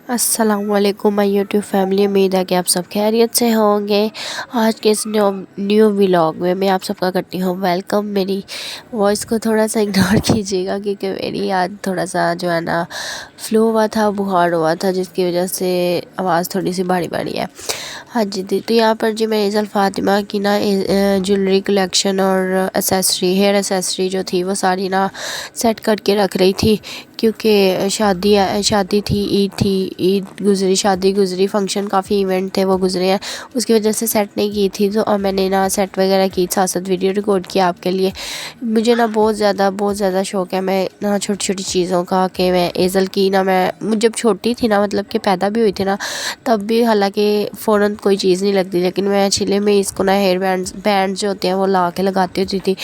अस्सलामुअलैकुम my YouTube family. उम्मीद है कि आप सब खैरियत से होंगे। आज के इस न्यू व्लॉग में मैं आप सबका करती हूँ वेलकम। मेरी वॉइस को थोड़ा सा इग्नोर कीजिएगा क्योंकि मेरी आज थोड़ा सा जो है ना फ्लू हुआ था, बुखार हुआ था, जिसकी वजह से आवाज़ थोड़ी सी भारी भारी है। हाँ जी दी, तो यहाँ पर जी मैं एज़ल फ़ातिमा की ना ज्वेलरी कलेक्शन और एसेसरी, हेयर एसेसरी जो थी वो सारी ना सेट करके रख रही थी क्योंकि शादी थी, ईद गुज़री, शादी गुज़री, फंक्शन काफ़ी इवेंट थे वो गुज़रे हैं, उसकी वजह से सेट नहीं की थी। तो मैंने ना सेट वगैरह की, साथ साथ वीडियो रिकॉर्ड किया आपके लिए। मुझे ना बहुत ज़्यादा शौक़ है मैं ना छोटी छोटी चीज़ों का, कि मैं एज़ल की ना, मैं जब छोटी थी ना, मतलब कि पैदा भी हुई थी ना, तब भी हालांकि फ़ौरन कोई चीज़ नहीं लगती, लेकिन मैं छिले में इसको ना हेयर बैंड जो होते हैं वो ला के लगाती होती थी।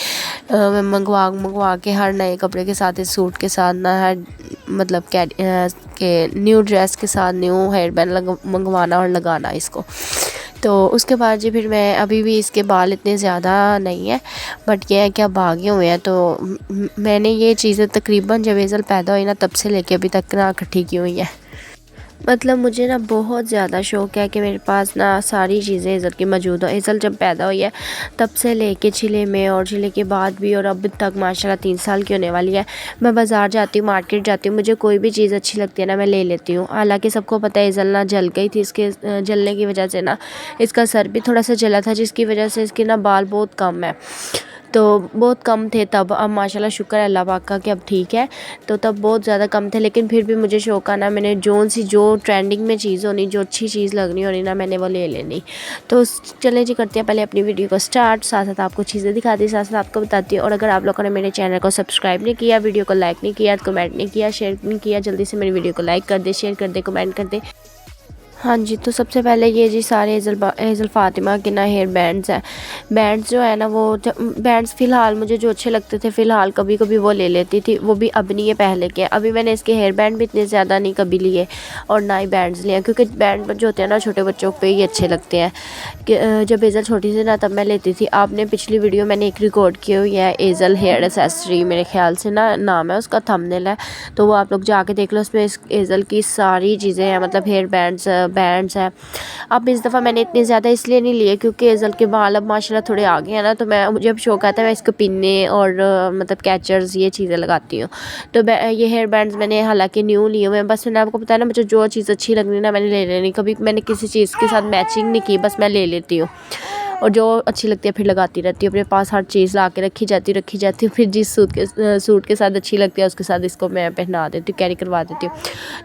मैं मंगवा के हर नए कपड़े के साथ, इस सूट के साथ ना, हर मतलब के न्यू ड्रेस के साथ न्यू हेयर बैंड मंगवाना और लगाना इसको। तो उसके बाद जी फिर मैं, अभी भी इसके बाल इतने ज़्यादा नहीं है, बट ये है कि अब भागे हुए हैं। तो मैंने ये चीज़ें तकरीबन जब एज़ल पैदा हुई ना तब से लेके अभी तक ना इकट्ठी की हुई हैं। मतलब मुझे ना बहुत ज़्यादा शौक़ है कि मेरे पास ना सारी चीज़ें एज़ल की मौजूद हो। एज़ल जब पैदा हुई है तब से लेके छिले में, और छिले के बाद भी, और अब तक माशाल्लाह 3 साल की होने वाली है। मैं बाज़ार जाती हूँ, मार्केट जाती हूँ, मुझे कोई भी चीज़ अच्छी लगती है ना मैं ले लेती हूँ। हालांकि सबको पता है एज़ल ना जल गई थी, इसके जलने की वजह से ना इसका सर भी थोड़ा सा जला था, जिसकी वजह से इसके ना बाल बहुत कम है, तो बहुत कम थे तब। अब माशाल्लाह शुक्र है अल्लाह पाक का कि अब ठीक है। तो तब बहुत ज़्यादा कम थे, लेकिन फिर भी मुझे शौक़ आना, मैंने जो ट्रेंडिंग में चीज़ होनी, जो अच्छी चीज़ लगनी होनी ना, मैंने वो ले लेनी। तो चलें जी, करते हैं पहले अपनी वीडियो को स्टार्ट। साथ साथ आपको चीज़ें दिखाती, साथ साथ आपको बताती हूँ। और अगर आप लोगों ने मेरे चैनल को सब्सक्राइब नहीं किया, वीडियो को लाइक नहीं किया, कमेंट नहीं किया, शेयर नहीं किया, जल्दी से मेरी वीडियो को लाइक कर दे, शेयर कर दे, कमेंट कर दे। हाँ जी, तो सबसे पहले ये जी सारे एज़ल फ़ातिमा के ना हेयर बैंड्स हैं। बैंड्स जो है ना, वो बैंड्स फ़िलहाल मुझे जो अच्छे लगते थे, फ़िलहाल कभी कभी वो ले लेती थी, वो भी अब नहीं है, पहले के। अभी मैंने इसके हेयर बैंड भी इतने ज़्यादा नहीं कभी लिए और ना ही बैंड्स लिए, क्योंकि बैंड जो होते हैं ना छोटे बच्चों पे ही अच्छे लगते हैं। कि जब एज़ल छोटी थी ना तब मैं लेती थी। आपने पिछली वीडियो मैंने एक रिकॉर्ड की हुई है, एज़ल हेयर एसेसरी मेरे ख्याल से ना नाम है उसका, थंबनेल है, तो वो आप लोग जाके देख लो। उसमें एज़ल की सारी चीज़ें हैं, मतलब हेयर बैंड्स हैं। अब इस दफ़ा मैंने इतने ज़्यादा इसलिए नहीं लिए क्योंकि एज़ल के बाल अब माशाल्लाह थोड़े आगे हैं ना, तो मुझे अब शौक़ आता है मैं इसको पिन्ने और मतलब कैचर्स ये चीज़ें लगाती हूँ। तो ये हेयर बैंड्स मैंने हालांकि न्यू लिए हुए हैं, बस मैंने आपको बताया ना, मुझे जो चीज़ अच्छी लगनी ना मैंने ले लेनी, कभी मैंने किसी चीज़ के साथ मैचिंग नहीं की, बस मैं ले लेती हूँ और जो अच्छी लगती है फिर लगाती रहती हूँ। अपने पास हर चीज़ ला के रखी जाती हूँ, फिर जिस सूट के साथ अच्छी लगती है उसके साथ इसको मैं पहना देती हूँ, कैरी करवा देती हूँ।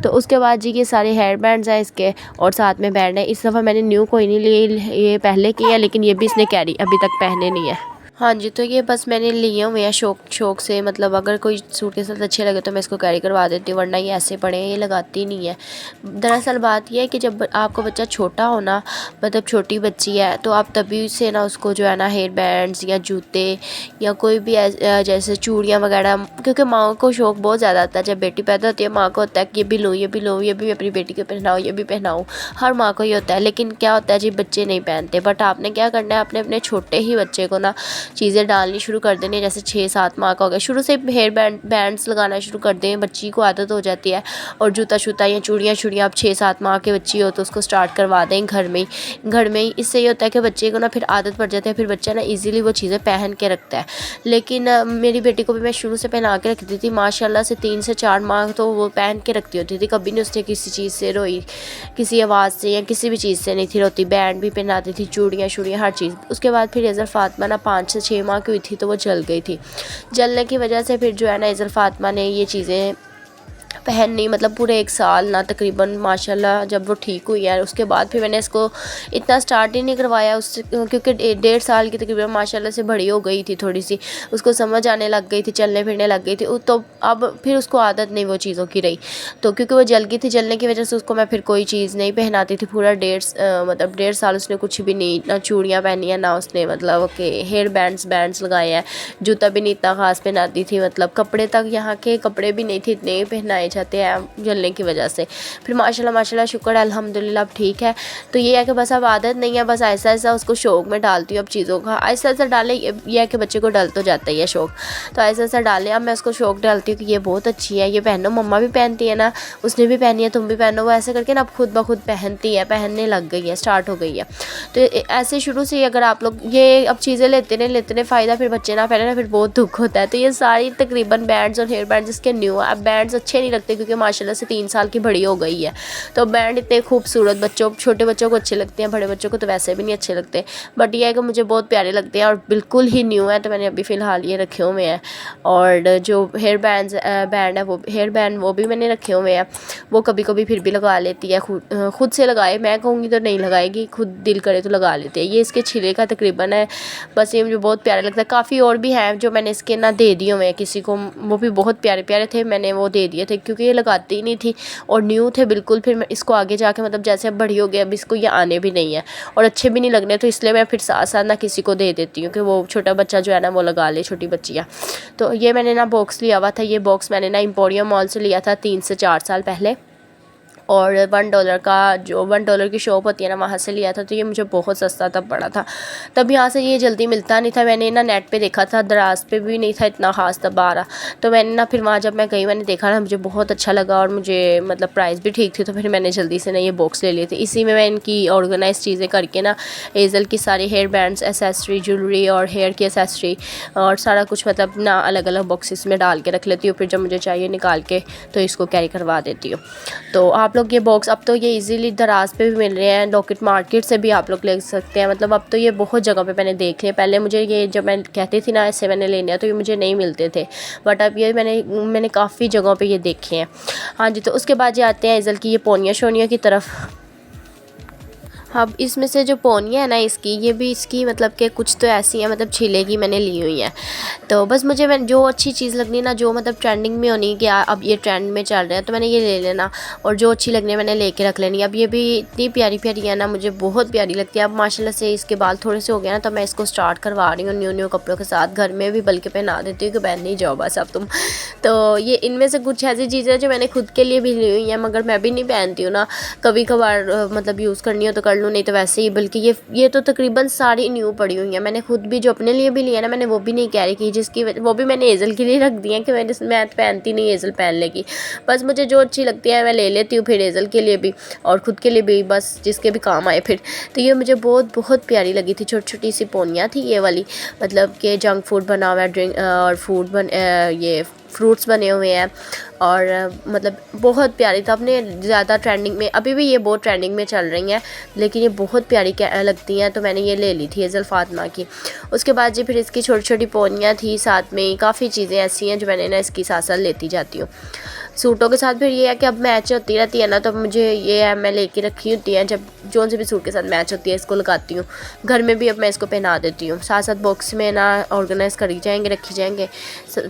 तो उसके बाद जी ये सारे हेयर बैंड्स हैं इसके, और साथ में बैंड है। इस दफ़ा मैंने न्यू कोई नहीं लिए, ये पहले की है, लेकिन ये भी इसने कैरी अभी तक पहने नहीं है। हाँ जी, तो ये बस मैंने लिए हुए हैं शौक़ से, मतलब अगर कोई सूट के साथ अच्छे लगे तो मैं इसको कैरी करवा देती हूँ, वरना ये ऐसे पड़े हैं, ये लगाती नहीं है। दरअसल बात ये है कि जब आपको बच्चा छोटा हो ना, मतलब छोटी बच्ची है, तो आप तभी से ना उसको जो है ना हेयर बैंड्स या जूते या कोई भी जैसे चूड़ियाँ वगैरह, क्योंकि माँ को शौक़ बहुत ज़्यादा आता है। जब बेटी पैदा होती है माँ को होता है कि ये भी लो, ये भी लो, ये भी अपनी बेटी को पहनाओ, ये भी पहनाओ, हर माँ को ही होता है। लेकिन क्या होता है जी, बच्चे नहीं पहनते। बट आपने क्या करना है, अपने छोटे ही बच्चे को ना चीज़ें डालनी शुरू कर देनी है। जैसे 6-7 माह का हो गया, शुरू से हेयर बैंड्स लगाना शुरू कर दें, बच्ची को आदत हो जाती है। और जूता शूता या चूड़ियाँ आप 6-7 माह के बच्ची हो तो उसको स्टार्ट करवा दें घर में ही। इससे ये होता है कि बच्चे को ना फिर आदत पड़ जाती है, फिर बच्चा ना ईज़िली वो चीज़ें पहन के रखता है। लेकिन मेरी बेटी को भी मैं शुरू से पहना के रखती थी, माशाल्लाह से 3 से 4 माह तो वो पहन के रखती होती थी। कभी नहीं उसने किसी चीज़ से रोई, किसी आवाज़ से या किसी भी चीज़ से नहीं थी रोती। बैंड भी पहनाती थी, चूड़ियाँ हर चीज़। उसके बाद फिर एज़ल फ़ातिमा ना 5 से 6 माह की हुई थी तो वो जल गई थी। जलने की वजह से फिर जो है ना एज़ल फ़ातिमा ने ये चीज़ें पहननी, मतलब पूरे 1 साल ना तकरीबन माशाल्लाह जब वो ठीक हुई है, उसके बाद फिर मैंने इसको इतना स्टार्ट ही नहीं करवाया उससे, क्योंकि 1.5 साल की तकरीबन माशाल्लाह से बड़ी हो गई थी, थोड़ी सी उसको समझ आने लग गई थी, चलने फिरने लग गई थी। तो अब फिर उसको आदत नहीं वो चीज़ों की रही, तो क्योंकि वो जल गई थी, जलने की वजह से उसको मैं फिर कोई चीज़ नहीं पहनाती थी। पूरा 1.5 साल उसने कुछ भी नहीं, ना चूड़ियाँ पहनी है, ना उसने मतलब कि हेयर बैंड्स लगाए हैं, जूता भी नहीं इतना ख़ास पहनाती थी, मतलब कपड़े तक यहाँ के कपड़े भी नहीं थे इतने पहनाए बनाए जाते हैं जलने की वजह से। फिर माशाल्लाह शुक्र है अल्हम्दुलिल्लाह अब ठीक है। तो ये है कि बस अब आदत नहीं है, बस ऐसा ऐसा उसको शौक़ में डालती हूँ अब चीज़ों का, ऐसा ऐसा डाले। ये है कि बच्चे को डल तो जाता ही है शौक़, तो ऐसा ऐसा डालें। अब मैं उसको शौक़ डालती हूँ कि ये बहुत अच्छी है, ये पहनो, मम्मा भी पहनती है ना, उसने भी पहनी है, तुम भी पहनो। वो ऐसे करके ना अब खुद ब खुद पहनती है, पहनने लग गई है, स्टार्ट हो गई है। तो ऐसे शुरू से ही अगर आप लोग ये अब चीज़ें लेते रहे फ़ायदा, फिर बच्चे ना पहने ना, फिर बहुत दुख होता है। तो ये सारी तकरीबन बैंड्स और हेयर बैंड्स इसके न्यू है। अब बैंड्स अच्छे नहीं लगते क्योंकि माशाल्लाह से 3 साल की बड़ी हो गई है, तो बैंड इतने खूबसूरत छोटे बच्चों को अच्छे लगते हैं, बड़े बच्चों को तो वैसे भी नहीं अच्छे लगते, बट ये है कि मुझे बहुत प्यारे लगते हैं और बिल्कुल ही न्यू है। तो मैंने अभी फ़िलहाल ये रखे हुए हैं। और जो हेयर बैंड है, वो हेयर बैंड वो भी मैंने रखे हुए हैं। वो कभी कभी फिर भी लगा लेती है, खुद से लगाए, मैं कहूँगी तो नहीं लगाएगी, खुद दिल करे तो लगा लेते हैं। ये इसके छिले का तकरीबन है, बस ये मुझे बहुत प्यारा लगता है। काफ़ी और भी हैं जो मैंने इसके ना दे दिए हुए हैं किसी को, वो भी बहुत प्यारे प्यारे थे, मैंने वो दे दिए थे क्योंकि ये लगाती ही नहीं थी और न्यू थे बिल्कुल। फिर मैं इसको आगे जाके मतलब जैसे अब बड़ी हो गई, अब इसको ये आने भी नहीं है और अच्छे भी नहीं लगने, तो इसलिए मैं फिर साथ साथ ना किसी को दे देती हूँ कि वो छोटा बच्चा जो है ना वो लगा ले, छोटी बच्चियाँ। तो ये मैंने ना बॉक्स लिया हुआ था, ये बॉक्स मैंने ना एम्पोरियम मॉल से लिया था 3 से 4 साल पहले, और $1 का जो $1 की शॉप होती है ना, वहाँ से लिया था। तो ये मुझे बहुत सस्ता तब पड़ा था, तब यहाँ से ये जल्दी मिलता नहीं था। मैंने ना नेट पे देखा था, दराज पे भी नहीं था इतना ख़ास तब आ रहा, तो मैंने ना फिर वहाँ जब मैं गई मैंने देखा ना, मुझे बहुत अच्छा लगा और मुझे मतलब प्राइस भी ठीक थी, तो फिर मैंने जल्दी से ना ये बॉक्स ले लिए थे। इसी में मैं इनकी ऑर्गेनाइज चीज़ें करके ना एज़ल की सारी हेयर बैंड्स, एसेसरी, ज्वेलरी और हेयर की एसेसरी और सारा कुछ मतलब ना अलग अलग बॉक्सेस में डाल के रख लेती हूँ। फिर जब मुझे चाहिए निकाल के तो इसको कैरी करवा देती हूँ। तो आप लोग ये बॉक्स अब तो ये इजीली दराज पे भी मिल रहे हैं, लॉकेट मार्केट से भी आप लोग ले सकते हैं। मतलब अब तो ये बहुत जगह पे मैंने देख लिया, पहले मुझे ये जब मैं कहती थी ना ऐसे मैंने लेने हैं तो ये मुझे नहीं मिलते थे, बट अब ये मैंने काफ़ी जगहों पे ये देखे हैं। हाँ जी, तो उसके बाद ये आते हैं एज़ल की ये पोनिया शोनिया की तरफ। अब इसमें से जो पोनिया है ना इसकी, ये भी इसकी मतलब कि कुछ तो ऐसी है, मतलब छिले की मैंने ली हुई है। तो बस मुझे जो अच्छी चीज़ लगनी ना, जो मतलब ट्रेंडिंग में होनी कि अब ये ट्रेंड में चल रहा है तो मैंने ये ले लेना, और जो अच्छी लगनी है मैंने लेके रख लेनी। अब ये भी इतनी प्यारी प्यारी है ना, मुझे बहुत प्यारी लगती है। अब माशाल्लाह से इसके बाल थोड़े से हो गए ना, तो मैं इसको स्टार्ट करवा रही हूँ न्यू कपड़ों के साथ, घर में भी बल्कि पहना देती हूँ कि पहन नहीं जाओ बस अब तुम। तो ये इनमें से कुछ ऐसी चीज़ें जो मैंने खुद के लिए भी ली हुई हैं, मगर मैं भी नहीं पहनती हूँ ना, कभी कभार मतलब यूज़ करनी हो तो कर लूँ, नहीं तो वैसे ही। बल्कि ये तो तकरीबन सारी न्यू पड़ी हुई हैं, मैंने खुद भी जो अपने लिए भी लिया ना, मैंने वो भी नहीं कैरी की, जिसकी वो भी मैंने एज़ल के लिए रख दी है कि मैं पहनती नहीं, एज़ल पहन लेगी। बस मुझे जो अच्छी लगती है मैं ले लेती हूँ, फिर एज़ल के लिए भी और ख़ुद के लिए भी, बस जिसके भी काम आए फिर। तो ये मुझे बहुत प्यारी लगी थी, छोटी छोटी सी पोनियाँ थी ये वाली, मतलब कि जंक फूड बना हुआ है, ड्रिंक और ये फ्रूट्स बने हुए हैं, और मतलब बहुत प्यारी था। अपने ज़्यादा ट्रेंडिंग में, अभी भी ये बहुत ट्रेंडिंग में चल रही हैं, लेकिन ये बहुत प्यारी लगती हैं, तो मैंने ये ले ली थी एज़ल फातिमा की। उसके बाद जी फिर इसकी छोटी छोटी पोनियाँ थी, साथ में काफ़ी चीज़ें ऐसी हैं जो मैंने ना इसकी साथ साथ लेती जाती हूँ सूटों के साथ। फिर ये है कि अब मैच होती रहती है ना, तो मुझे ये है मैं लेके रखी होती है, जब जो से भी सूट के साथ मैच होती है इसको लगाती हूँ। घर में भी अब मैं इसको पहना देती हूँ, साथ साथ बॉक्स में ना ऑर्गेनाइज़ करी जाएंगे, रखी जाएंगे,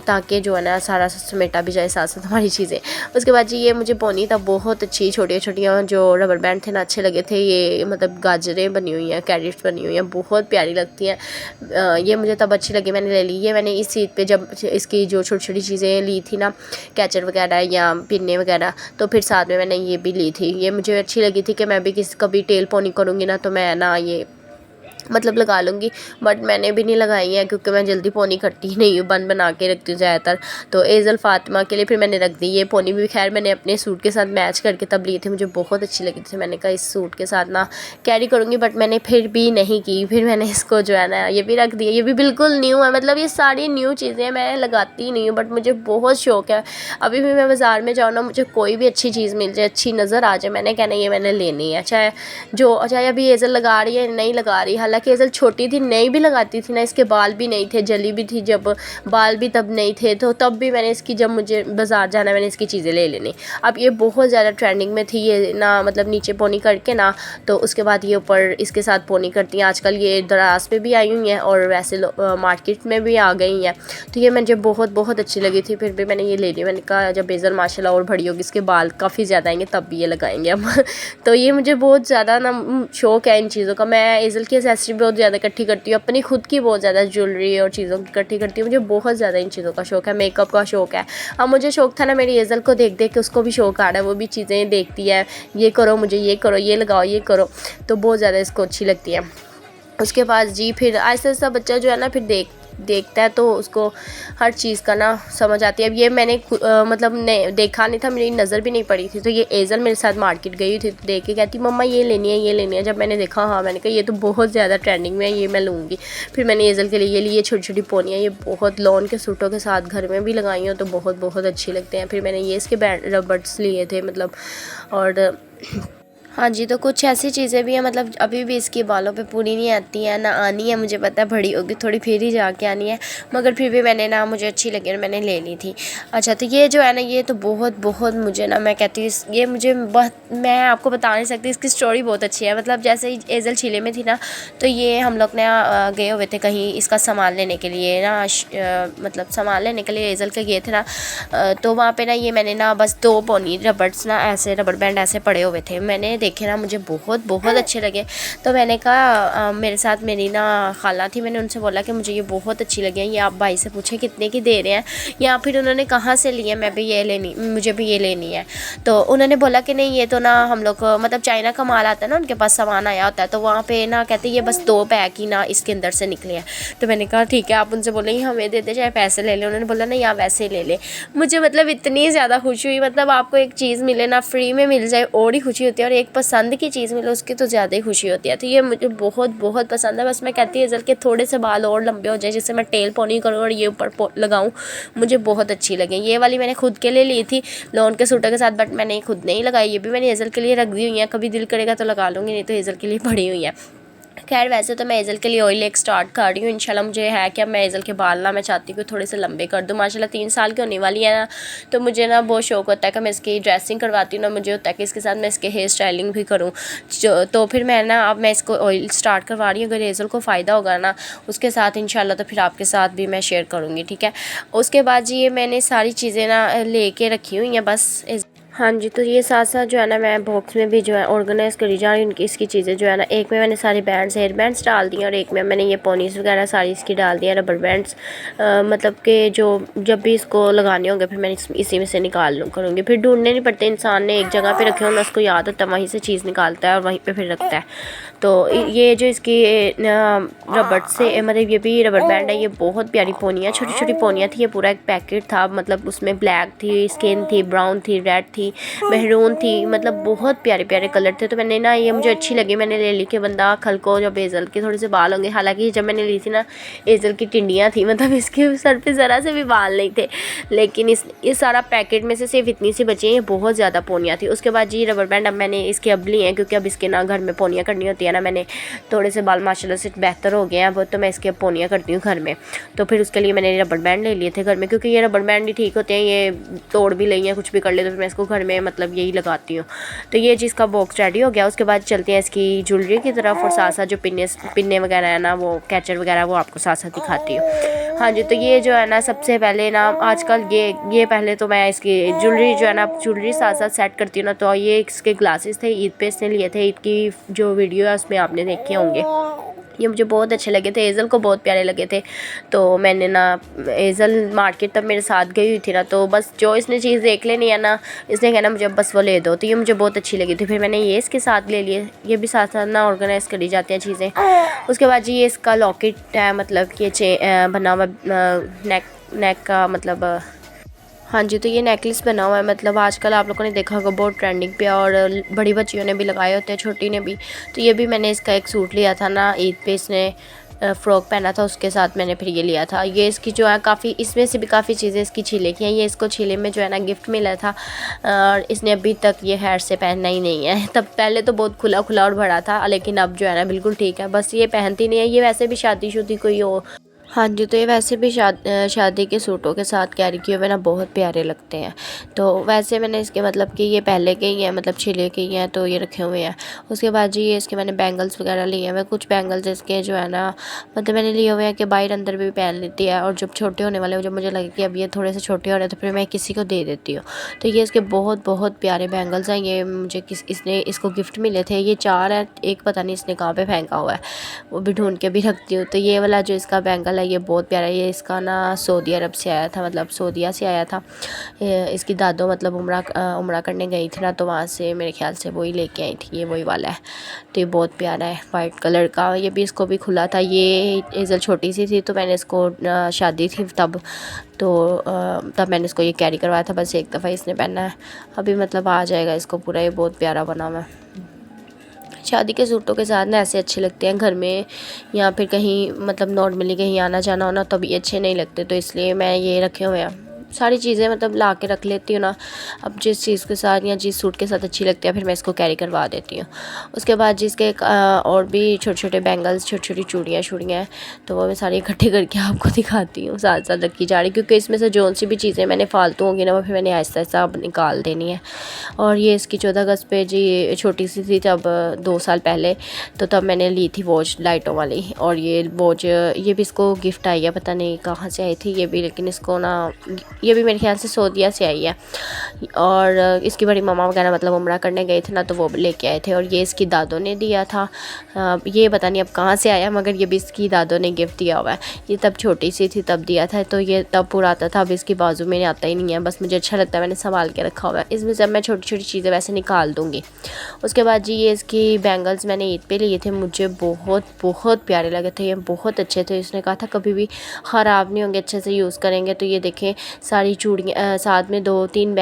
ताकि जो है ना सारा समेटा भी जाए साथ साथ हमारी चीज़ें। उसके बाद जी ये मुझे पोनी था बहुत अच्छी, छोटी छोटियाँ जो रबर बैंड थे ना अच्छे लगे थे। ये मतलब गाजरें बनी हुई हैं, कैरेट्स बनी हुई हैं, बहुत प्यारी लगती हैं। ये मुझे तब अच्छी लगी, मैंने ले ली। ये मैंने इस चीज़ पे जब इसकी जो छोटी छोटी चीज़ें ली थी ना, कैचर वगैरह या पिन्ने वगैरह, तो फिर साथ में मैंने ये भी ली थी। ये मुझे अच्छी लगी थी कि मैं भी कभी टेल पोनी करूँगी ना, तो मैं ना ये मतलब लगा लूँगी, बट मैंने भी नहीं लगाई है क्योंकि मैं जल्दी पोनी करती ही नहीं हूँ, बना के रखती हूँ ज़्यादातर। तो एज़ल फातिमा के लिए फिर मैंने रख दी। ये पोनी भी खैर मैंने अपने सूट के साथ मैच करके तब लिए थे, मुझे बहुत अच्छी लगी थी। मैंने कहा इस सूट के साथ ना कैरी करूँगी, बट मैंने फिर भी नहीं की। फिर मैंने इसको जो है ना ये भी रख दिया। ये भी बिल्कुल न्यू है, मतलब ये सारी न्यू चीज़ें मैं लगाती नहीं हूँ, बट मुझे बहुत शौक़ है। अभी भी मैं बाज़ार में जाऊँ ना, मुझे कोई भी अच्छी चीज़ मिल जाए, अच्छी नज़र आ जाए, मैंने कहना ये मैंने लेनी है, चाहे अभी एज़ल लगा रही है नहीं लगा रही। हालांकि एज़ल छोटी थी, नहीं भी लगाती थी ना, इसके बाल भी नहीं थे, जली भी थी जब, बाल भी तब नहीं थे, तो तब भी मैंने इसकी, जब मुझे बाज़ार जाना मैंने इसकी चीज़ें ले लेनी। अब ये बहुत ज़्यादा ट्रेंडिंग में थी ये ना, मतलब नीचे पोनी करके ना, तो उसके बाद ये ऊपर इसके साथ पोनी करती हैं। आजकल ये दराज पे भी आई हुई हैं और वैसे मार्केट में भी आ गई हैं। तो ये मुझे बहुत अच्छी लगी थी, फिर भी मैंने ये ले ली। मैंने कहा जब एज़ल माशाल्लाह और बड़ी होगी, इसके बाल काफ़ी ज़्यादा आएंगे, तब भी ये लगाएंगे अब। तो ये मुझे बहुत ज़्यादा ना शौक़ है इन चीज़ों का। मैं एज़ल की एक्सेसरी बहुत ज़्यादा इकट्ठी करती हूँ, अपनी खुद की बहुत ज़्यादा ज्वेलरी और चीज़ों की इकट्ठी करती हूँ। मुझे बहुत ज़्यादा इन चीज़ों का शौक़ है, मेकअप का शौक़ है। अब मुझे शौक़ था ना मेरी एज़ल को देख देख के उसको भी शौक़ आ रहा है, वो भी चीज़ें देखती है, ये करो मुझे, ये करो, ये लगाओ, ये करो, तो बहुत ज़्यादा इसको अच्छी लगती है। उसके बाद जी फिर आहिस्ता आहिस्ता बच्चा जो है ना फिर देखता है तो उसको हर चीज़ का ना समझ आती है। अब ये मैंने मतलब देखा नहीं था, मेरी नज़र भी नहीं पड़ी थी, तो ये एज़ल मेरे साथ मार्केट गई थी तो देख के कहती मम्मा ये लेनी है, ये लेनी है। जब मैंने देखा, हाँ, मैंने कहा ये तो बहुत ज़्यादा ट्रेंडिंग में है, ये मैं लूँगी। फिर मैंने एज़ल के लिए ये लिए छोटी छोटी पोनियाँ, ये बहुत लॉन के सूटों के साथ घर में भी लगाई हूँ तो बहुत बहुत अच्छी लगते हैं। फिर मैंने ये इसके रबर्स लिए थे मतलब, और हाँ जी, तो कुछ ऐसी चीज़ें भी हैं मतलब अभी भी इसकी बालों पे पूरी नहीं आती है, ना आनी है, मुझे पता है बड़ी होगी थोड़ी फिर ही जाके आनी है, मगर फिर भी मैंने ना मुझे अच्छी लगी और मैंने ले ली थी। अच्छा, तो ये जो है ना ये तो बहुत बहुत मुझे ना, मैं कहती हूँ ये मुझे बहुत, मैं आपको बता नहीं सकती, इसकी स्टोरी बहुत अच्छी है। मतलब जैसे ही एज़ल छिले में थी ना, तो ये हम लोग ने गए हुए थे कहीं इसका सामान लेने के लिए ना, मतलब सामान लेने के लिए एज़ल के गए थे ना, तो वहाँ पर ना ये मैंने ना बस 2 पोनी रबर्स ना ऐसे रबर बैंड ऐसे पड़े हुए थे, मैंने देखे ना मुझे बहुत बहुत अच्छे लगे। तो मैंने कहा मेरे साथ मेरी ना खाला थी, मैंने उनसे बोला कि मुझे ये बहुत अच्छी लगी है, ये आप भाई से पूछें कितने की दे रहे हैं, या फिर उन्होंने कहाँ से ली है, मैं भी ये लेनी, मुझे भी ये लेनी है। तो उन्होंने बोला कि नहीं ये तो ना हम लोग मतलब चाइना का माल आता है ना, उनके पास सामान आया होता है, तो वहाँ पे ना कहते ये बस 2 पैक ही ना इसके अंदर से निकले हैं। तो मैंने कहा ठीक है, आप उनसे बोलेंगे हमें दे दे चाहे पैसे ले लें। उन्होंने बोला नहीं आप वैसे ही ले ले। मुझे मतलब इतनी ज़्यादा खुशी हुई, मतलब आपको एक चीज़ मिले ना, फ्री में मिल जाए और ही खुशी होती है, और एक पसंद की चीज़ मिले उसकी तो ज़्यादा ही खुशी होती है। तो ये मुझे बहुत बहुत पसंद है। बस मैं कहती हूँ एज़ल के थोड़े से बाल और लंबे हो जाए, जिससे मैं टेल पोनी करूँ और ये ऊपर लगाऊँ, मुझे बहुत अच्छी लगी। ये वाली मैंने खुद के लिए ली थी लॉन के सूटर के साथ, बट मैंने खुद नहीं लगाई, ये भी मैंने एज़ल के लिए रख दी हुई है, कभी दिल करेगा तो लगा लूँगी, नहीं तो एज़ल के लिए पड़ी हुई है। खैर वैसे तो मैं एज़ल के लिए ऑयल एक स्टार्ट कर रही हूँ इंशाल्लाह। मुझे है कि अब मैं एज़ल के बाल ना मैं चाहती हूँ थोड़े से लंबे कर दूँ, माशाल्लाह 3 साल की होने वाली है ना, तो मुझे ना बहुत शौक़ होता है कि मैं इसकी ड्रेसिंग करवाती हूँ ना, मुझे होता है कि इसके साथ मैं इसके हेयर स्टाइलिंग भी करूँ। तो फिर मैं ना अब मैं इसको ऑयल स्टार्ट करवा रही हूँ, अगर एज़ल को फ़ायदा होगा ना उसके साथ इंशाल्लाह तो फिर आपके साथ भी मैं शेयर करूँगी, ठीक है। उसके बाद जी ये मैंने सारी चीज़ें ना ले के रखी हुई हैं बस। हाँ जी, तो ये साथ साथ जो है ना मैं बॉक्स में भी जो है ऑर्गेनाइज़ करी जा रही हूँ इसकी चीज़ें जो है ना। एक में मैंने सारे बैंड्स हेयर बैंड्स डाल दिए और एक में मैंने ये पोनीज़ वगैरह सारी इसकी डाल दी है, रबर बैंड्स, मतलब कि जो जब भी इसको लगाने होंगे फिर मैं इसी में से निकाल करूँगी। फिर ढूंढने नहीं पड़ते, इंसान ने एक जगह पे रखे होना उसको याद होता है, वहीं से चीज़ निकालता है और वहीं पर फिर रखता है। तो ये जो इसकी रबर से मतलब ये भी रबर बैंड है, ये बहुत प्यारी पोनियाँ, छोटी छोटी पोनियाँ थी। ये पूरा एक पैकेट था, मतलब उसमें ब्लैक थी, स्किन थी, ब्राउन थी, रेड थी, मेहरून थी, मतलब बहुत प्यारे प्यारे कलर थे। तो मैंने ना ये मुझे अच्छी लगी, मैंने ले ली कि बंदा कल को जब एज़ल के थोड़े से बाल होंगे, हालांकि जब मैंने ली थी ना एज़ल की टिंडियाँ थी, मतलब इसके सर पे ज़रा से भी बाल नहीं थे, लेकिन इस सारा पैकेट में से सिर्फ इतनी सी बची हैं, ये बहुत ज़्यादा पोनियाँ थी। उसके बाद जी रबर बैंड अब मैंने इसके अब ली हैं, क्योंकि अब इसके ना घर में पोनियाँ करनी होती है ना, मैंने थोड़े से बाल माशाल्लाह से बेहतर हो गए हैं अब, तो मैं इसके पोनियाँ करती हूँ घर में। तो फिर उसके लिए मैंने रबर बैंड ले लिए थे घर में, क्योंकि ये रबर बैंड ही ठीक होते हैं, ये तोड़ भी लें या कुछ भी कर ले तो फिर मैं इसको घर में मतलब यही लगाती हूँ। तो ये चीज़ का बॉक्स रेडी हो गया। उसके बाद चलते हैं इसकी ज्वेलरी की तरफ, और साथ साथ जो पिन्ने वगैरह है ना, वो कैचर वगैरह वो आपको साथ साथ दिखाती हूँ। हाँ जी, तो ये जो है ना सबसे पहले ना आजकल ये पहले तो मैं इसकी ज्वेलरी जो है ना ज्वेलरी साथ साथ सेट करती हूँ ना। तो ये इसके ग्लासेस थे, ईद पे इसने लिए थे, ईद की जो वीडियो है उसमें आपने देखे होंगे। ये मुझे बहुत अच्छे लगे थे, एज़ल को बहुत प्यारे लगे थे। तो मैंने ना एज़ल मार्केट तब मेरे साथ गई हुई थी ना, तो बस जो इसने चीज़ देख लेनी है ना, इसने कहना मुझे बस वो ले दो, तो ये मुझे बहुत अच्छी लगी थी। फिर मैंने ये इसके साथ ले लिए, ये भी साथ साथ ना ऑर्गेनाइज़ करी जाती हैं चीज़ें। उसके बाद जी ये इसका लॉकेट है, मतलब कि बना हुआ नेक का मतलब, हाँ जी, तो ये नेकलेस बना हुआ है, मतलब आजकल आप लोगों ने देखा होगा बहुत ट्रेंडिंग पे, और बड़ी बच्चियों ने भी लगाए होते हैं, छोटी ने भी। तो ये भी मैंने इसका एक सूट लिया था ना ईद पे, इसने फ़्रॉक पहना था, उसके साथ मैंने फिर ये लिया था। ये इसकी जो है काफ़ी, इसमें से भी काफ़ी चीज़ें इसकी छीले की हैं। ये इसको छीले में जो है ना गिफ्ट मिला था, और इसने अभी तक ये हेयर से पहनना ही नहीं है। तब पहले तो बहुत खुला खुला और बड़ा था, लेकिन अब जो है ना बिल्कुल ठीक है, बस ये पहनती नहीं है। ये वैसे भी शादी कोई हो हाँ जी, तो ये वैसे भी शादी के सूटों के साथ कैरी किए हुए ना बहुत प्यारे लगते हैं। तो वैसे मैंने इसके मतलब कि ये पहले के ही हैं, मतलब छिले के ही हैं, तो ये रखे हुए हैं। उसके बाद जी ये इसके मैंने बैंगल्स वगैरह लिए हुए हैं। कुछ बैंगल्स इसके जो है ना, मतलब मैंने लिए हुए हैं कि बाहर अंदर भी पहन लेती है, और जब छोटे होने वाले जब मुझे लगे कि अब ये थोड़े से छोटे हो रहे हैं तो फिर मैं किसी को दे देती हूँ। तो ये इसके बहुत बहुत प्यारे बैंगल्स हैं। ये मुझे इसने इसको गिफ्ट मिले थे। ये 4 हैं, एक पता नहीं इसने कहाँ पे फेंका हुआ है, वो भी ढूंढ के भी रखती हूँ। तो ये वाला जो इसका बैंगल है ये बहुत प्यारा है। ये इसका ना सऊदी अरब से आया था, मतलब सऊदीया से आया था। इसकी दादो मतलब उम्रा करने गई थी ना, तो वहाँ से मेरे ख्याल से वही लेके आई थी। ये वही वाला है। तो ये बहुत प्यारा है, वाइट कलर का। ये भी इसको भी खुला था। ये एजल छोटी सी थी तो मैंने इसको शादी थी तब, तो तब मैंने इसको ये कैरी करवाया था। बस एक दफ़ा इसने पहना है, अभी मतलब आ जाएगा इसको पूरा। ये बहुत प्यारा बना हुआ है। शादी के सूटों के साथ ना ऐसे अच्छे लगते हैं घर में, या फिर कहीं मतलब नॉर्मली कहीं आना जाना हो ना, तभी अच्छे नहीं लगते। तो इसलिए मैं ये रखे हुए हैं सारी चीज़ें, मतलब ला के रख लेती हूँ ना। अब जिस चीज़ के साथ या जिस सूट के साथ अच्छी लगती है फिर मैं इसको कैरी करवा देती हूँ। उसके बाद जिसके और भी छोटे छोटे बैंगल्स, छोटी छोटी चूड़ियाँ हैं, तो वो मैं सारी इकट्ठी करके आपको दिखाती हूँ। साथ साथ रखी जा रही, क्योंकि इसमें से जो सी भी चीज़ें मैंने फालतू होंगी ना वो फिर मैंने आहिस्ता आहिस्ता अब निकाल देनी है। और ये इसकी 14 अगस्त पे जी छोटी सी थी तब, 2 साल पहले, तो तब मैंने ली थी वॉच लाइटों वाली। और ये वॉच ये भी इसको गिफ्ट आई है, पता नहीं कहाँ से आई थी ये भी, लेकिन इसको ना ये भी मेरे ख्याल से सऊदीया से आई है। और इसकी बड़ी मामा वगैरह मतलब उम्रा करने गए थे ना, तो वो भी लेके आए थे। और ये इसकी दादों ने दिया था। ये पता नहीं अब कहाँ से आया, मगर ये भी इसकी दादों ने गिफ्ट दिया हुआ है। ये तब छोटी सी थी तब दिया था, तो ये तब पूरा आता था। अब इसकी बाजू में आता ही नहीं है, बस मुझे अच्छा लगता है, मैंने संभाल के रखा हुआ है। इसमें से अब मैं छोटी छोटी चीज़ें वैसे निकाल दूँगी। उसके बाद जी ये इसकी बैंगल्स मैंने ईद पे लिए थे, मुझे बहुत बहुत प्यारे लगे थे। ये बहुत अच्छे थे। इसने कहा था कभी भी ख़राब नहीं होंगे, अच्छे से यूज़ करेंगे। तो ये देखें सारी चूड़ियाँ साथ में 3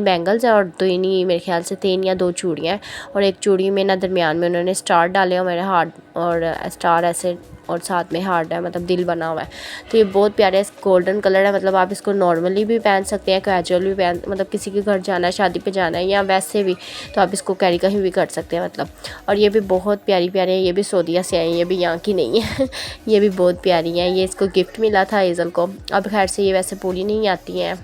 बैंगल्स हैं, और 2 ही नहीं, मेरे ख्याल से 3 या 2 चूड़ियाँ हैं। और एक चूड़ी में ना दरमियान में उन्होंने स्टार डाले और मेरे हार्ट और स्टार ऐसे, और साथ में हार्ट है, मतलब दिल बना हुआ है। तो ये बहुत प्यारा है, गोल्डन कलर है। मतलब आप इसको नॉर्मली भी पहन सकते हैं, कैजुअल भी पहन, मतलब किसी के घर जाना है, शादी पे जाना है या वैसे भी, तो आप इसको कैरी कहीं भी कर सकते हैं मतलब। और ये भी बहुत प्यारी प्यारी है। ये भी सऊदीया से आई है, ये भी यहाँ की नहीं है ये भी बहुत प्यारी है। ये इसको गिफ्ट मिला था ईज़ल को। अब खैर से ये वैसे पूरी नहीं आती हैं।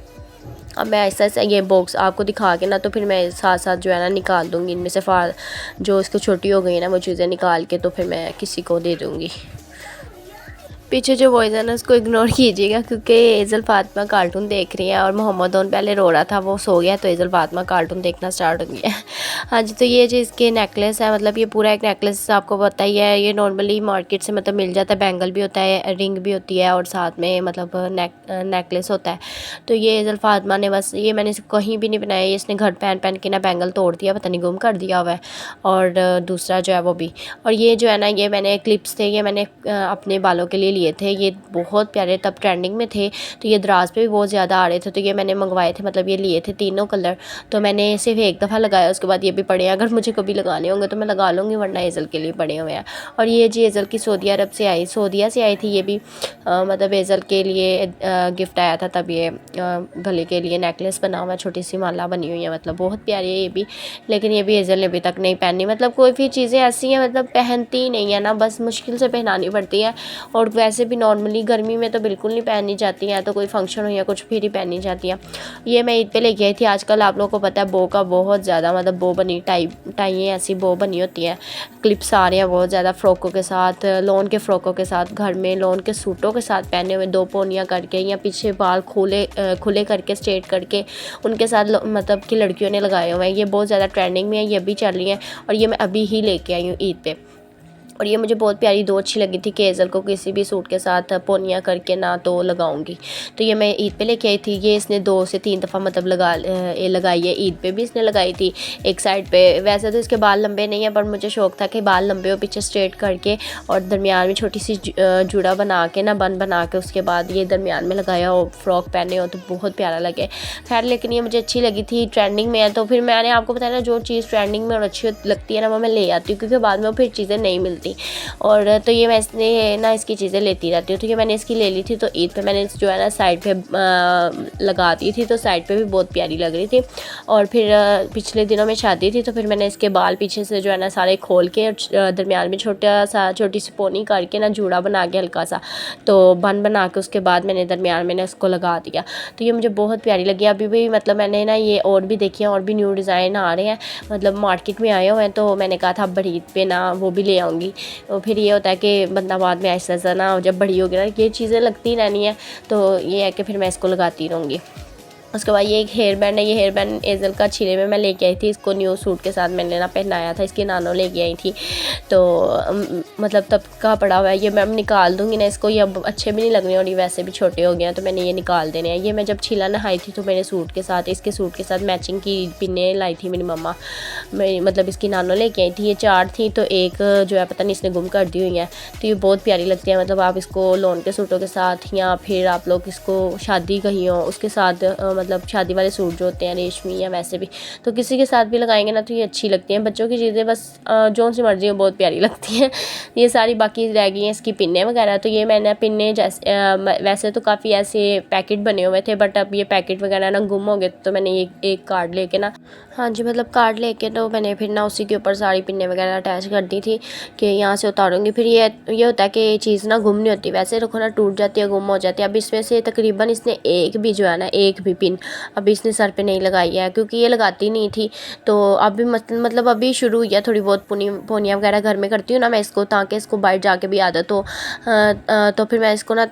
अब मैं ऐसा ऐसा ये बॉक्स आपको दिखा के ना, तो फिर मैं साथ साथ जो है ना निकाल दूँगी इनमें से जो इसको छोटी हो गई ना वो चीज़ें निकाल के, तो फिर मैं किसी को दे दूँगी। पीछे जो वॉइस है ना उसको इग्नोर कीजिएगा, क्योंकि एजल फातिमा कार्टून देख रही है और मोहम्मद उन पहले रो रहा था, वो सो गया, तो एजल फातिमा कार्टून देखना स्टार्ट हो गया है। हाँ जी, तो ये जो इसके नेकलेस है, मतलब ये पूरा एक नेकलेस आपको पता ही है। ये नॉर्मली मार्केट से मतलब मिल जाता है। बैंगल भी होता है, रिंग भी होती है, और साथ में मतलब नेकलेस होता है। तो ये एजल फातिमा ने बस, ये मैंने कहीं भी नहीं बनाया, ये इसने घर पहन पहन के ना बैंगल तोड़ दिया, पता नहीं गुम कर दिया हुआ है। और दूसरा जो है वो भी। और ये जो है ना, ये मैंने क्लिप्स थे, ये मैंने अपने बालों के लिए लिए थे। ये बहुत प्यारे, तब ट्रेंडिंग में थे, तो ये दराज पे भी बहुत ज़्यादा आ रहे थे, तो ये मैंने मंगवाए थे। मतलब ये लिए थे तीनों कलर, तो मैंने सिर्फ एक दफ़ा लगाया, उसके बाद ये भी पड़े हैं। अगर मुझे कभी लगाने होंगे तो मैं लगा लूँगी, वरना एजल के लिए पड़े हुए हैं। और ये जी एजल की सऊदी अरब से आई, सऊदीया से आई थी ये भी। मतलब एजल के लिए गिफ्ट आया था, तब ये गले के लिए नेकलेस बना हुआ, छोटी सी माला बनी हुई है, मतलब बहुत प्यारी है ये भी। लेकिन ये भी एजल ने अभी तक नहीं पहनी। मतलब कोई भी चीज़ें ऐसी हैं मतलब पहनती ही नहीं है ना, बस मुश्किल से पहनानी पड़ती है। और वैसे भी नॉर्मली गर्मी में तो बिल्कुल नहीं पहनी जाती हैं, तो कोई फंक्शन हो या कुछ फिर ही पहनी जाती है। ये मैं ईद पे लेके आई थी। आजकल आप लोगों को पता है बो का बहुत ज़्यादा, मतलब बो बनी टाइयाँ ऐसी बो बनी होती हैं, क्लिप्स आ रहे हैं बहुत ज़्यादा, फ़्रॉकों के साथ, लॉन के फ़्रॉकों के साथ, घर में लॉन के सूटों के साथ पहने हुए, 2 पोनियाँ करके या पीछे बाल खुले करके स्ट्रेट करके, उनके साथ मतलब कि लड़कियों ने लगाए हुए हैं। ये बहुत ज़्यादा ट्रेंडिंग में है, ये भी चल रही है। और ये मैं अभी ही लेके आई हूँ ईद पे। और ये मुझे बहुत प्यारी 2 अच्छी लगी थी कि एजल को किसी भी सूट के साथ पोनियाँ करके ना तो लगाऊंगी। तो ये मैं ईद पे लेके आई थी। ये इसने 2 से 3 दफ़ा मतलब लगाई है। ईद पे भी इसने लगाई थी एक साइड पे। वैसे तो इसके बाल लंबे नहीं है, पर मुझे शौक था कि बाल लंबे हो, पीछे स्ट्रेट करके और दरमियान में छोटी सी जुड़ा बना के ना, बन बना के, उसके बाद ये दरमियान में लगाया हो, फ्रॉक पहने हो, तो बहुत प्यारा लगे। खैर लेकिन ये मुझे अच्छी लगी थी, ट्रेंडिंग में है, तो फिर मैंने आपको बताया ना, जो चीज़ ट्रेंडिंग में और अच्छी लगती है ना वो मैं ले आती हूँ, क्योंकि बाद में फिर चीज़ें नहीं मिलती होती। और तो ये मैं इसने ना इसकी चीज़ें लेती रहती हूँ। तो ये मैंने इसकी ले ली थी, तो ईद पे मैंने जो है ना साइड पे लगा दी थी, तो साइड पे भी बहुत प्यारी लग रही थी। और फिर पिछले दिनों में शादी थी, तो फिर मैंने इसके बाल पीछे से जो है ना सारे खोल के और दरमियान में छोटी सी पोनी करके ना जूड़ा बना के हल्का सा तो बन बना के उसके बाद मैंने दरमियान में ना इसको लगा दिया। तो ये मुझे बहुत प्यारी लगी। अभी भी मतलब मैंने ना ये और भी देखी है, और भी न्यू डिज़ाइन आ रहे हैं, मतलब मार्केट में आए हुए हैं। तो मैंने कहा था बड़ी ईद पे ना वो भी ले आऊँगी। तो फिर ये होता है कि बंदा बाद में ऐसा ऐसा ना जब बड़ी होगी ना ये चीज़ें लगती रहनी है, तो ये है कि फिर मैं इसको लगाती रहूँगी। उसके बाद ये एक हेयर बैंड है, ये हेयर बैंड एजल का छिले में मैं लेके आई थी। इसको न्यू सूट के साथ मैंने ना पहनाया था, इसकी नानो लेके आई थी। तो मतलब तब का पड़ा हुआ है, ये मैं अब निकाल दूँगी ना इसको, ये अब अच्छे भी नहीं लग रहे और ये वैसे भी छोटे हो गए हैं, तो मैंने ये निकाल देने हैं। ये मैं जब छिला नहाई थी तो मैंने सूट के साथ, इसके सूट के साथ मैचिंग की पिन्ने लाई थी मेरी मम्मा, मेरी मतलब इसकी नानो लेके आई थी। ये 4 थी, तो एक जो है पता नहीं इसने गुम कर दी हुई है। तो ये बहुत प्यारी लगती है, मतलब आप इसको लॉन के सूटों के साथ या फिर आप लोग इसको शादी कहीं हो उसके साथ मतलब शादी वाले सूट जो होते हैं रेशमी या वैसे भी, तो किसी के साथ भी लगाएंगे ना तो ये अच्छी लगती हैं। बच्चों की चीज़ें बस जो सी मर्जी हो बहुत प्यारी लगती हैं। ये सारी बाकी रह गई हैं इसकी पिन्ने वगैरह। तो ये मैंने पिन्ने जैसे वैसे तो काफ़ी ऐसे पैकेट बने हुए थे, बट अब ये पैकेट वगैरह ना गुम हो गए, तो मैंने एक कार्ड लेके ना, हाँ जी, मतलब कार्ड लेके तो मैंने फिर ना उसी के ऊपर सारी पिन्ने वगैरह अटैच कर दी थी कि यहाँ से उतारूँगी। फिर ये होता है कि ये चीज़ ना गुम नहीं होती, वैसे रखो ना टूट जाती है, गुम हो जाती है। अब इसमें से तकरीबन इसने एक भी जो है ना एक भी पिन अभी इसने सर पे नहीं लगाई है, क्योंकि ये लगाती नहीं थी। तो अभी मतलब अभी शुरू हुई है, थोड़ी बहुत पोनियाँ वगैरह घर में करती हूँ ना मैं इसको, ताकि इसको बाहर जाके भी आदत हो। तो फिर मैं इसको ना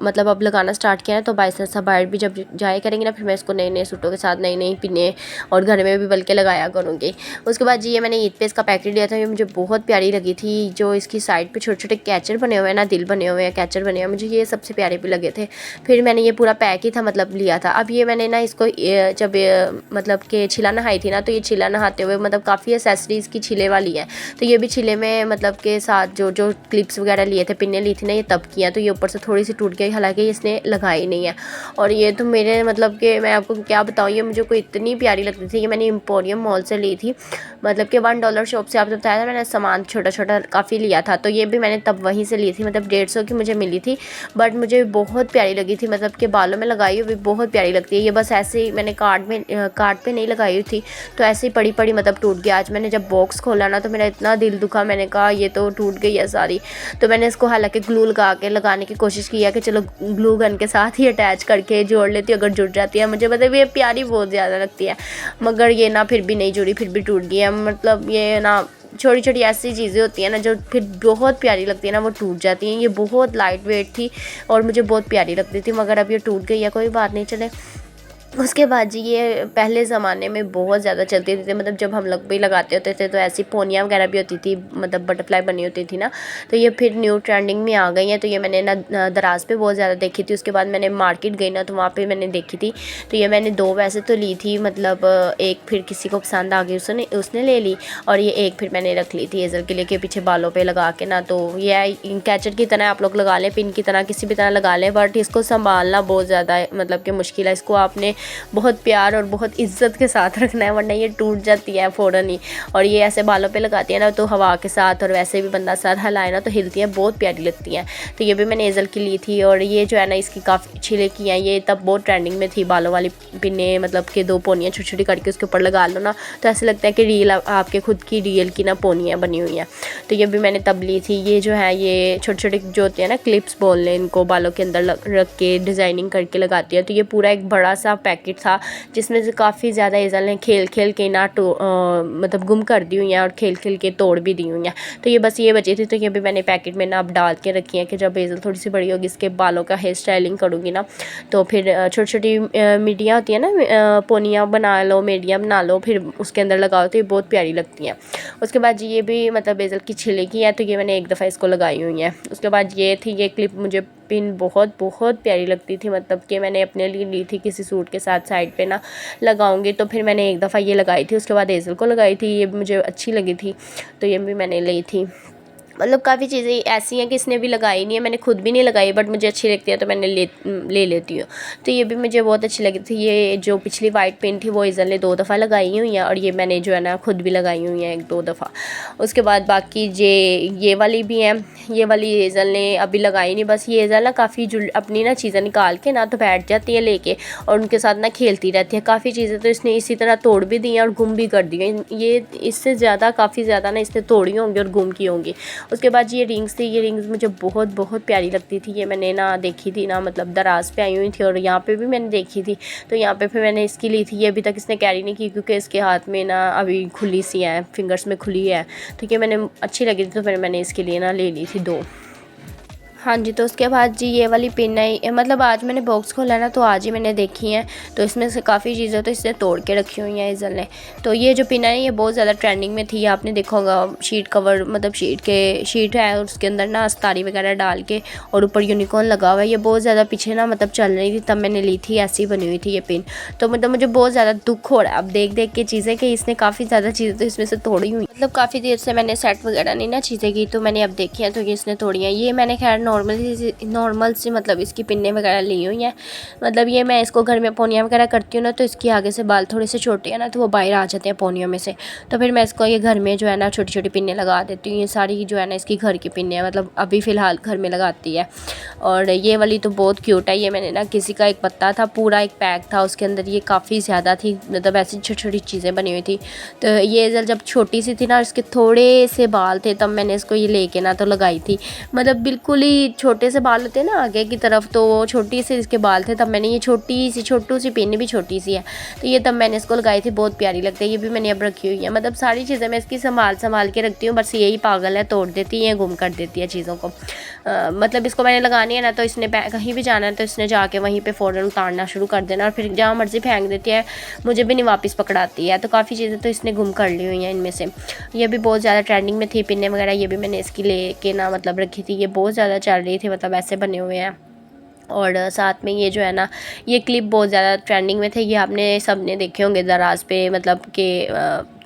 मतलब अब लगाना स्टार्ट किया है, तो बाईस ऐसा बाहर भी जब जाए करेंगे ना, फिर मैं इसको नए नए सूटों के साथ नई नई पिने और घर में भी बल्कि लगाया करूँगी। उसके बाद जी ये मैंने ईद पे इसका पैकेट लिया था, ये मुझे बहुत प्यारी लगी थी। जो इसकी साइड पे छोटे छोटे कैचर बने हुए हैं ना, दिल बने हुए हैं, कैचर बने हुए हैं, मुझे ये सबसे प्यारे भी लगे थे। फिर मैंने ये पूरा पैक ही था मतलब लिया था। अब ये मैंने ना इसको जब मतलब कि छिला नहाई थी ना, तो ये छिला नहाते हुए मतलब काफ़ी एसेसरीज़ की छिले वाली है, तो ये भी छिले में मतलब के साथ जो जो क्लिप्स वगैरह लिए थे, पिन्ने ली थी ना, ये तब किया। तो ये ऊपर से थोड़ी सी टूट गई, हालांकि इसने लगाई नहीं है। और ये तो मेरे मतलब कि मैं आपको क्या बताऊँ, ये मुझे कोई इतनी प्यारी लगती थी। ये मैंने एम्पोरियम मॉल से ली थी, मतलब कि $1 शॉप से, आपको बताया था मैंने सामान छोटा छोटा काफ़ी लिया था। तो ये भी मैंने तब वहीं से ली थी, मतलब 150 की मुझे मिली थी, बट मुझे बहुत प्यारी लगी थी। मतलब कि बालों में लगाई हुई बहुत प्यारी लगती है। ये बस ऐसे ही मैंने कार्ड पे नहीं लगाई हुई थी, तो ऐसे ही पड़ी पड़ी मतलब टूट गया। आज मैंने जब बॉक्स खोला ना, तो मेरा इतना दिल दुखा, मैंने कहा ये तो टूट गई है सारी। तो मैंने इसको हालांकि ग्लू लगा के लगाने की कोशिश की है कि चलो ग्लू गन के साथ ही अटैच करके जोड़ लेती हूँ, अगर जुड़ जाती है। मुझे मतलब ये प्यारी बहुत ज़्यादा लगती है, मगर ये ना फिर भी नहीं जुड़ी, फिर भी टूट गई है। मतलब ये ना छोटी छोटी ऐसी चीज़ें होती हैं ना जो फिर बहुत प्यारी लगती है ना, वो टूट जाती हैं। ये बहुत लाइट वेट थी और मुझे बहुत प्यारी लगती थी, मगर अब ये टूट गई है, कोई बात नहीं, चले। उसके बाद जी ये पहले ज़माने में बहुत ज़्यादा चलती थी, मतलब जब हम लोग भी लगाते होते थे तो ऐसी पोनियाँ वगैरह भी होती थी, मतलब बटरफ्लाई बनी होती थी ना, तो ये फिर न्यू ट्रेंडिंग में आ गई हैं। तो ये मैंने ना दराज पे बहुत ज़्यादा देखी थी। उसके बाद मैंने मार्केट गई ना, तो वहाँ पे मैंने देखी थी। तो ये मैंने 2 वैसे तो ली थी, मतलब एक फिर किसी को पसंद आ गई, उसने ले ली, और ये एक फिर मैंने रख ली थी एजर के लिए कि पीछे बालों पर लगा के ना। तो ये कैचर की तरह आप लोग लगा लें, पिन की तरह किसी भी तरह लगा लें, बट इसको संभालना बहुत ज़्यादा मतलब कि मुश्किल है। इसको आपने बहुत प्यार और बहुत इज्जत के साथ रखना है, वरना ये टूट जाती है फ़ौरन ही। और ये ऐसे बालों पे लगाती है ना, तो हवा के साथ और वैसे भी बंदा सर हिलाए ना तो हिलती हैं, बहुत प्यारी लगती हैं। तो ये भी मैंने एजल की ली थी, और ये जो है ना इसकी काफ़ी छिले की हैं, ये तब बहुत ट्रेंडिंग में थी बालों वाली पिन्ने, मतलब कि 2 पोनियाँ छोटी छोटी करके उसके ऊपर लगा लो ना, तो ऐसे लगता है कि रियल आपके खुद की रियल की ना पोनियाँ बनी हुई हैं। तो ये भी मैंने तब ली थी। ये जो है ये छोटे छोटे जो होते हैं ना क्लिप्स बोल लें इनको, बालों के अंदर रख के डिज़ाइनिंग करके लगाती है। तो ये पूरा एक बड़ा सा पैकेट था, जिसमें से काफ़ी ज़्यादा एजल ने खेल खेल के ना मतलब गुम कर दी हुई हैं और खेल खेल के तोड़ भी दी हुई हैं। तो ये बस ये बची थी, तो ये भी मैंने पैकेट में ना अब डाल के रखी है कि जब एजल थोड़ी सी बड़ी होगी, इसके बालों का हेयर स्टाइलिंग करूँगी ना, तो फिर छोटी छोटी मिडियाँ होती हैं ना, पोनियाँ बना लो, मेडियाँ बना लो, फिर उसके अंदर लगाओ, तो ये बहुत प्यारी लगती हैं। उसके बाद जी ये भी मतलब एजल की छिले की है, तो ये मैंने एक दफ़ा इसको लगाई हुई है। उसके बाद ये थी, ये क्लिप मुझे पिन बहुत बहुत प्यारी लगती थी, मतलब कि मैंने अपने लिए ली थी किसी सूट के साथ साइड पे ना लगाऊंगी, तो फिर मैंने एक दफ़ा ये लगाई थी, उसके बाद एजल को लगाई थी, ये मुझे अच्छी लगी थी, तो ये भी मैंने ली थी। मतलब काफ़ी चीज़ें ऐसी हैं कि इसने भी लगाई नहीं है, मैंने खुद भी नहीं लगाई, बट मुझे अच्छी लगती है तो मैंने ले लेती हूँ। तो ये भी मुझे बहुत अच्छी लगी थी। ये जो पिछली वाइट पेन थी वो ईज़ल ने 2 दफ़ा लगाई हुई है, और ये मैंने जो है ना खुद भी लगाई हुई है 1-2 दफ़ा। उसके बाद बाकी ये वाली भी हैं, ये वाली ईज़ल ने अभी लगाई नहीं। बस ये ईज़ल ना काफ़ी जो अपनी ना चीज़ें निकाल के ना तो बैठ जाती है लेके, और उनके साथ ना खेलती रहती है। काफ़ी चीज़ें तो इसने इसी तरह तोड़ भी दी हैं और गुम भी कर दी हैं। ये इससे ज़्यादा काफ़ी ज़्यादा ना इसने तोड़ी होंगी और गुम की होंगी। उसके बाद ये रिंग्स थी, ये रिंग्स मुझे बहुत बहुत प्यारी लगती थी। ये मैंने ना देखी थी ना, मतलब दराज पे आई हुई थी और यहाँ पे भी मैंने देखी थी, तो यहाँ पे फिर मैंने इसकी ली थी। ये अभी तक इसने कैरी नहीं की क्योंकि इसके हाथ में ना अभी खुली सी है, फिंगर्स में खुली है, तो ये मैंने अच्छी लगी थी तो फिर मैंने इसके लिए ना ले ली थी 2। हाँ जी, तो उसके बाद जी ये वाली पिन है, मतलब आज मैंने बॉक्स खोला ना तो आज ही मैंने देखी हैं, तो इसमें से काफ़ी चीज़ें तो इसने तोड़ के रखी हुई हैं ईज़ल ने। तो ये जो पिन है ये बहुत ज़्यादा ट्रेंडिंग में थी, आपने देखा होगा। शीट कवर, मतलब शीट है और उसके अंदर ना अस्तारी वगैरह डाल के और ऊपर यूनिकॉर्न लगा हुआ है। ये बहुत ज़्यादा पीछे ना मतलब चल रही थी, तब मैंने ली थी, ऐसी बनी हुई थी ये पिन। तो मतलब मुझे बहुत ज़्यादा दुख हो रहा है अब देख देख के चीज़ें कि इसने काफ़ी ज़्यादा चीज़ें तो इसमें से तोड़ी हुई, मतलब काफ़ी देर से मैंने सेट वगैरह नहीं ना चीज़ें की, तो मैंने अब देखी है तो ये इसने तोड़ी हैं। ये मैंने खैर नॉर्मल सी मतलब इसकी पिन्ने वगैरह ली हुई हैं। मतलब ये मैं इसको घर में पोनियाँ वगैरह करती हूँ ना, तो इसके आगे से बाल थोड़े से छोटे हैं ना, तो वो बाहर आ जाते हैं पोनियों में से, तो फिर मैं इसको ये घर में जो है ना छोटी छोटी पिन्ने लगा देती हूँ। ये सारी जो है ना इसकी घर की पिन्ने हैं, मतलब अभी फ़िलहाल घर में लगाती है। और ये वाली तो बहुत क्यूट है। ये मैंने ना किसी का एक पत्ता था, पूरा एक पैक था, उसके अंदर ये काफ़ी ज़्यादा थी, मतलब ऐसी छोटी छोटी चीज़ें बनी हुई थी। तो ये जब छोटी सी थी ना, इसके थोड़े से बाल थे, तब मैंने इसको ये लेके ना तो लगाई थी। मतलब बिल्कुल ही छोटे से बाल होते हैं ना आगे की तरफ, तो वो छोटी सी इसके बाल थे, तब मैंने ये छोटू सी पिन भी छोटी सी है, तो ये तब मैंने इसको लगाई थी। बहुत प्यारी लगती है, ये भी मैंने अब रखी हुई है। मतलब सारी चीज़ें मैं इसकी संभाल के रखती हूँ, बस यही पागल है, तोड़ देती है, गुम कर देती है चीज़ों को। मतलब इसको मैंने लगानी है ना, तो इसने कहीं भी जाना है तो इसने जाके वहीं पे फ़ौरन उतारना शुरू कर देना, और फिर जहाँ मर्ज़ी फेंक देती है, मुझे भी नहीं वापस पकड़ाती है। तो काफ़ी चीज़ें तो इसने गुम कर ली हुई हैं इनमें से। ये भी बहुत ज़्यादा ट्रेंडिंग में थी पिन्ने वगैरह, ये भी मैंने इसकी लेके ना मतलब रखी थी। ये बहुत ज़्यादा चल रही थी, मतलब ऐसे बने हुए हैं। और साथ में ये जो है ना, ये क्लिप बहुत ज़्यादा ट्रेंडिंग में थे। ये आपने सब ने देखे होंगे दराज पे, मतलब कि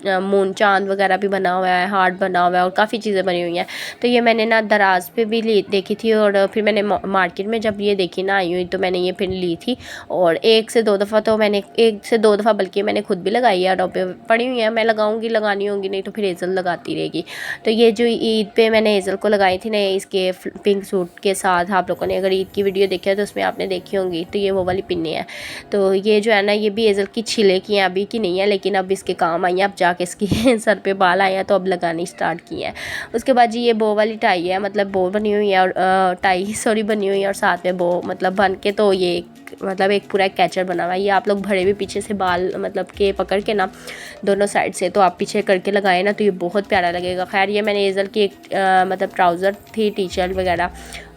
मून चांद वगैरह भी बना हुआ है, हार्ट बना हुआ है और काफ़ी चीज़ें बनी हुई हैं। तो ये मैंने ना दराज पे भी देखी थी, और फिर मैंने मार्केट में जब ये देखी ना आई हुई, तो मैंने ये फिर ली थी। और 1 से 2 दफ़ा तो मैंने 1 से 2 दफ़ा बल्कि मैंने खुद भी लगाई है, डब्बे पड़ी हुई हैं, मैं लगाऊंगी, लगानी होंगी, नहीं तो फिर ईज़ल लगाती रहेगी। तो ये जो ईद पे मैंने ईज़ल को लगाई थी ना, इसके पिंक सूट के साथ, आप लोगों ने अगर ईद की वीडियो देखी है तो उसमें आपने देखी होंगी। तो ये वो वाली पिन्नी है। तो ये जो है ना, ये भी ईज़ल की छिले की हैं, अभी की नहीं है, लेकिन अब इसके काम आई हैं। अब जाके इसकी सर पे बाल आए हैं तो अब लगानी स्टार्ट की है। उसके बाद जी ये बो वाली टाई है, मतलब बो बनी हुई है, और टाई सॉरी बनी हुई है, और साथ में बो मतलब बन के, तो ये मतलब एक पूरा कैचर बना हुआ है। ये आप लोग भरे भी पीछे से बाल मतलब के पकड़ के ना दोनों साइड से, तो आप पीछे करके लगाए ना तो ये बहुत प्यारा लगेगा। खैर ये मैंने ईज़ल की एक मतलब ट्राउज़र थी, टी शर्ट वगैरह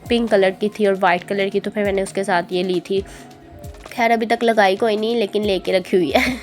पिंक कलर की थी और वाइट कलर की, तो फिर मैंने उसके साथ ये ली थी। खैर अभी तक लगाई कोई नहीं, लेकिन लेके रखी हुई है।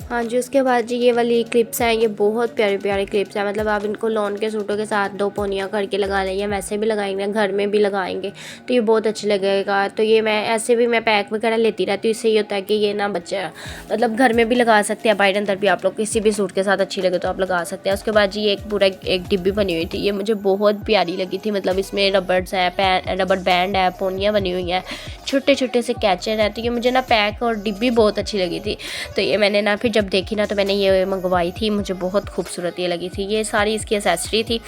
हाँ जी, उसके बाद जी ये वाली क्लिप्स हैं, ये बहुत प्यारे प्यारे क्लिप्स हैं। मतलब आप इनको लॉन के सूटों के साथ 2 पोनियाँ करके लगा लें, या वैसे भी लगाएंगे, घर में भी लगाएंगे तो ये बहुत अच्छी लगेगा। तो ये मैं ऐसे भी मैं पैक वगैरह लेती रहती हूँ। इससे ये होता है कि ये ना बच्चा मतलब घर में भी लगा सकते हैं, बाहर अंदर भी आप लोग किसी भी सूट के साथ अच्छी लगे तो आप लगा सकते हैं। उसके बाद जी एक पूरा एक डिब्बी बनी हुई थी, ये मुझे बहुत प्यारी लगी थी। मतलब इसमें रबर्स है, रबर बैंड है, पोनियाँ बनी हुई हैं, छोटे छोटे से कैचर है। तो ये मुझे ना पैक और डिब्बी बहुत अच्छी लगी थी। तो ये मैंने ना फिर जब देखी ना तो मैंने ये मंगवाई थी, मुझे बहुत खूबसूरत ये लगी थी। ये सारी इसकी एक्सेसरी थी।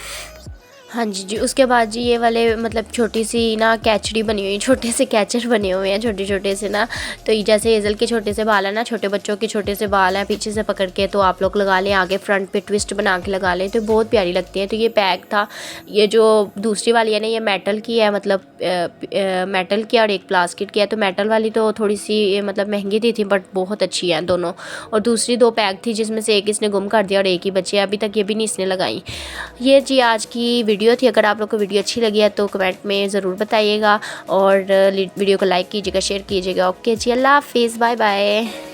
हाँ जी, उसके बाद जी ये वाले मतलब छोटी सी ना कैचड़ी बनी हुई, छोटे से कैचर बने हुए हैं छोटे छोटे से ना। तो ये जैसे ईज़ल के छोटे से बाल है ना, छोटे बच्चों के छोटे से बाल हैं पीछे से पकड़ के, तो आप लोग लगा लें, आगे फ्रंट पे ट्विस्ट बना के लगा लें, तो बहुत प्यारी लगती है। तो ये पैक था। ये जो दूसरी वाली है ना, ये मेटल की है, मतलब मेटल की और एक प्लास्टिक की है। तो मेटल वाली तो थोड़ी सी मतलब महंगी थी बट बहुत अच्छी है दोनों। और दूसरी 2 पैक थी, जिसमें से एक इसने गुम कर दिया और एक ही बची है, अभी तक ये भी नहीं इसने लगाई। ये जी आज की वीडियो थी। अगर आप लोग को वीडियो अच्छी लगी है तो कमेंट में ज़रूर बताइएगा, और वीडियो को लाइक कीजिएगा, शेयर कीजिएगा। ओके जी, अल्लाह हाफिज़, बाय बाय।